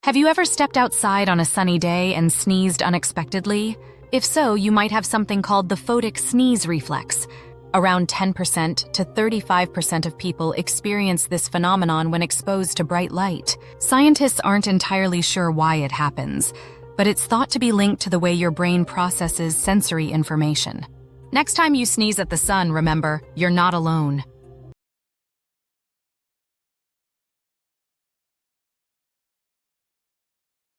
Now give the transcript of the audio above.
Have you ever stepped outside on a sunny day and sneezed unexpectedly? If so, you might have something called the photic sneeze reflex. Around 10% to 35% of people experience this phenomenon when exposed to bright light. Scientists aren't entirely sure why it happens, but it's thought to be linked to the way your brain processes sensory information. Next time you sneeze at the sun, remember, you're not alone.